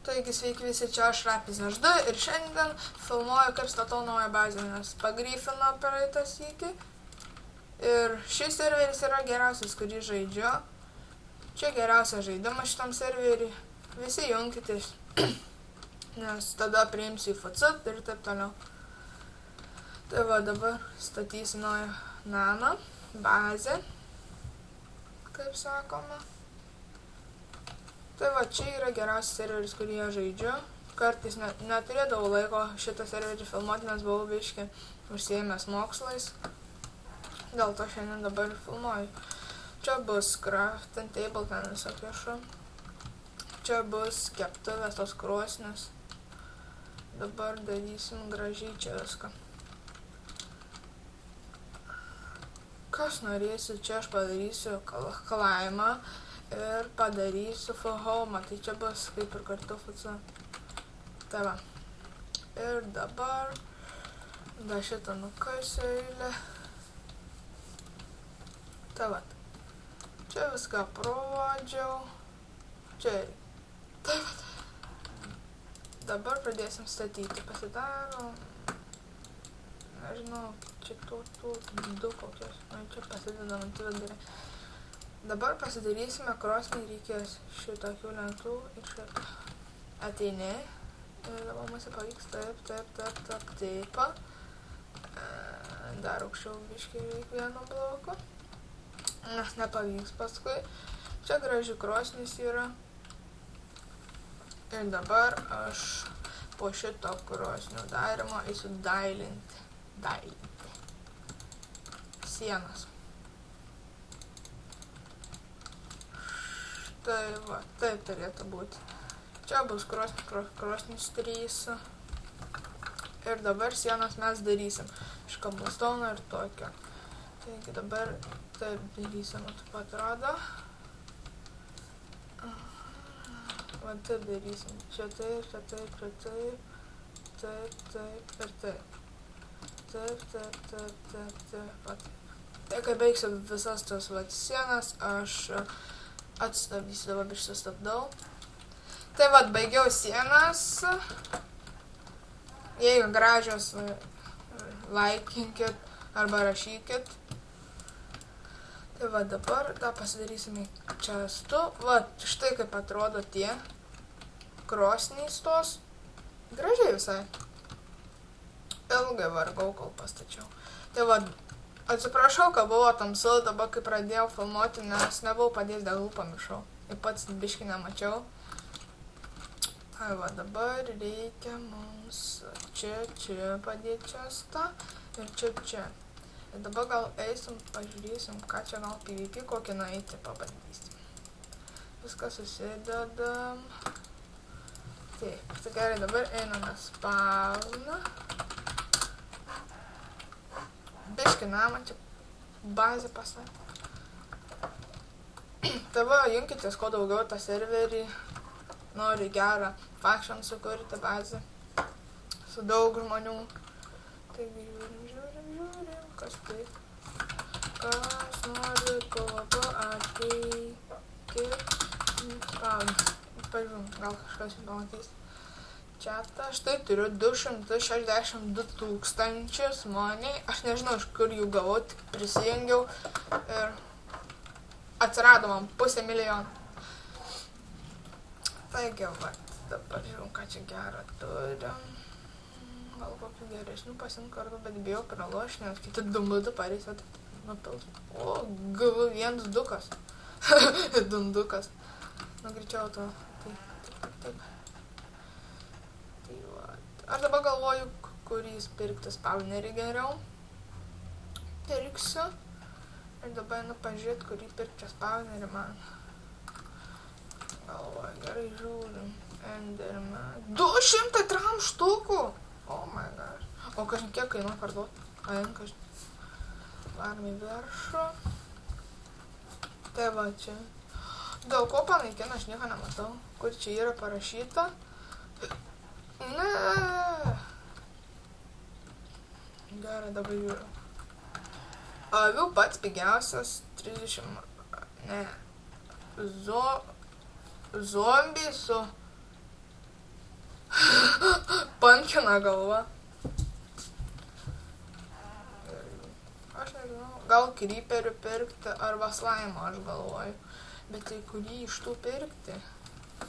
Taigi sveiki visi, čia aš Rapis HD ir šiandien filmuoju, kaip statau naują bazę, nes pagryfino praeitą sykį. Ir šis serveris yra geriausias, kurį žaidžiu. Čia geriausias žaidimas šitam serverį. Visi junkitės, nes tada priimsiu į FC ir taip toliau. Tai va, dabar statysiu naują namą, bazę, kaip sakoma. Tai va, čia yra geriausias serveris, kurį aš žaidžiu. Kartais neturėdavau laiko šitą serverį filmuoti, nes buvau biškį užsiėmęs mokslais. Dėl to šiandien dabar filmuoju. Čia bus crafting table, ten visokie šu. Čia bus keptuvės, tos krosnės. Dabar darysim gražiai čia viską. Kas norėsiu, čia aš padarysiu klaimą. Ir padarysiu full home, tai čia bus kaip ir kartu FC. Tai va. Ir dabar dar šitą nukasiu eilę. Tai va. Čia viską provadžiau. Čia. Tai va. Dabar pradėsim statyti. Pasidarom. Nežinau, čia tų du kokios. Čia pasidedam ant vidurį. Dabar pasidarysime krosnį, reikės šitokių lentų ir šitą. Ateini ir dabar mums pavyks taip. Dar aukščiau biškį reikia vieno bloko, nes nepavyks paskui. Čia graži krosnis yra. Ir dabar aš po šito krosnio darimo eisiu dailinti sienas. Tai va, taip turėtų būti. Čia bus krosnis 3. Ir dabar sienas mes darysim. Iš cobblestone'o ir tokio. Taigi dabar taip darysim, taip pat rodo. Va taip darysim. Čia taip, čia taip, čia taip. Taip ir taip. Taip. Tai kai baigsiu visas tos va sienas, aš atstabdysiu, dabar biškį sustabdau. Tai vat, baigiau sienas. Jeigu gražios, laikinkit arba rašykit. Tai va, dabar dar pasidarysime čia stu. Vat, štai kaip atrodo tie krosnys tos. Gražiai visai. Ilgai vargau, kol pastačiau. Tai va, atsiprašau, kad buvo tamsu, dabar kai pradėjau filmuoti, nes nebuvau padėjęs degalų, pamiršau. Ir pats biškį nemačiau. Tai va, dabar reikia mums čia padėti čiastą ir čia. Ir dabar gal eisim, pažiūrėsim, ką čia gal PvP kokį nueiti pabandysim. Viską susidedam. Taip, tai gerai, dabar einame spawną. Biškį namą, čia bazę pastatė. Tai va, junkitės kuo daugiau tą serverį. Nori gerą faction sukurti bazę. Su daug žmonių. Taigi žiūrim, kas tai. Kas nori PvP ateikit. Pažiūrim, gal kažkas pamatys. Čiatą, štai turiu 262 000 moniai, aš nežinau, iš kur jų gavau, tik prisijungiau ir atsirado man 500 000. Taigi, va, dabar žiūrim, ką čia gerą turim. Gal kokių geresnių pasimt kartu, bet bijau pralošti, nes kiti dumbudu pareis, nupils. O, gavau 1 dukas. Dundukas. Nu, greičiau to. Taip. Aš dabar galvoju, kurį pirkti spawnerį geriau. Pirksiu. Ir dabar einu pažiūrėti, kurį pirkti spawnerį man. Galvoju, gerai žiūrim. Enderman. 203 štukų! Oh my god. O kažin kiek kainuoja parduoti? Varom į viršų. Tai va čia. Dėl ko panaikina, aš nieko nematau. Kur čia yra parašyta. Ne. Gerai, dabar žiūriu. Avių pats pigiausias 30. Ne. Zombie su pankina galva. Aš nežinau, gal creeperių pirkti arba slime, aš galvoju. Bet tai kurį iš tų pirkti?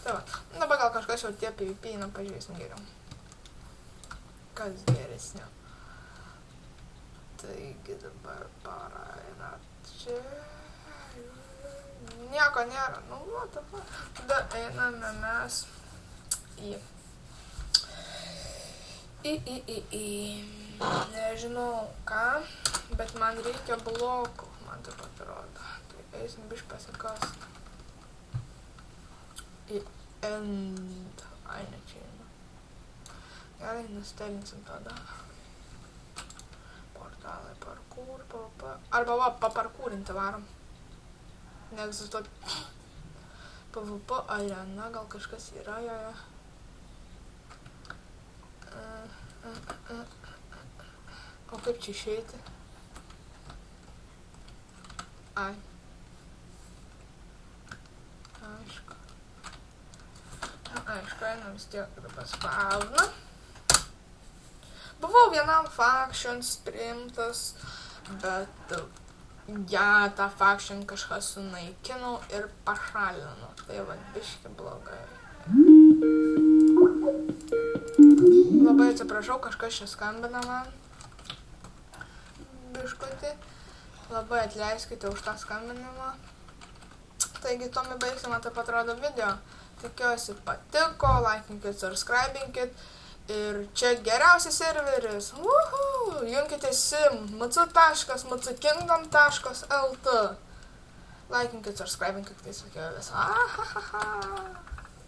Tai va, dabar gal kažkas jau tie PvP, pažiūrėsim geriau. Kas geresnio. Taigi dabar yra čia. Nieko nėra, nu va dabar. Tada einame mes nežinau ką, bet man reikia blokų, man taip atrodo. Tai eisim biškį pasikast. End. Ai, ne čia eina. Gerai, nustelinsim tada. Portalai, parkour, arba va, paparkūrinti varom. Neegzistuot PvP arena, gal kažkas yra joje. O kaip čia išeiti? Ai. Aišku. Aišku, einam vis tiek dabar spavną. Buvau vienam factions priimtas, bet tą faction kažkas sunaikinau ir pašalinau. Tai va, biški blogai. Labai atsiprašau, kažkas čia skambina man. Biškutį. Labai atleiskite už tą skambinimą. Taigi, tuomi baigsime taip atrodo video. Tikiuosi patiko, laikinkit, subscribinkit. Ir čia geriausias serveris. Junkitės mc.mckingdom.lt. Laikinkit, subscribinkit, tai sakiau visą.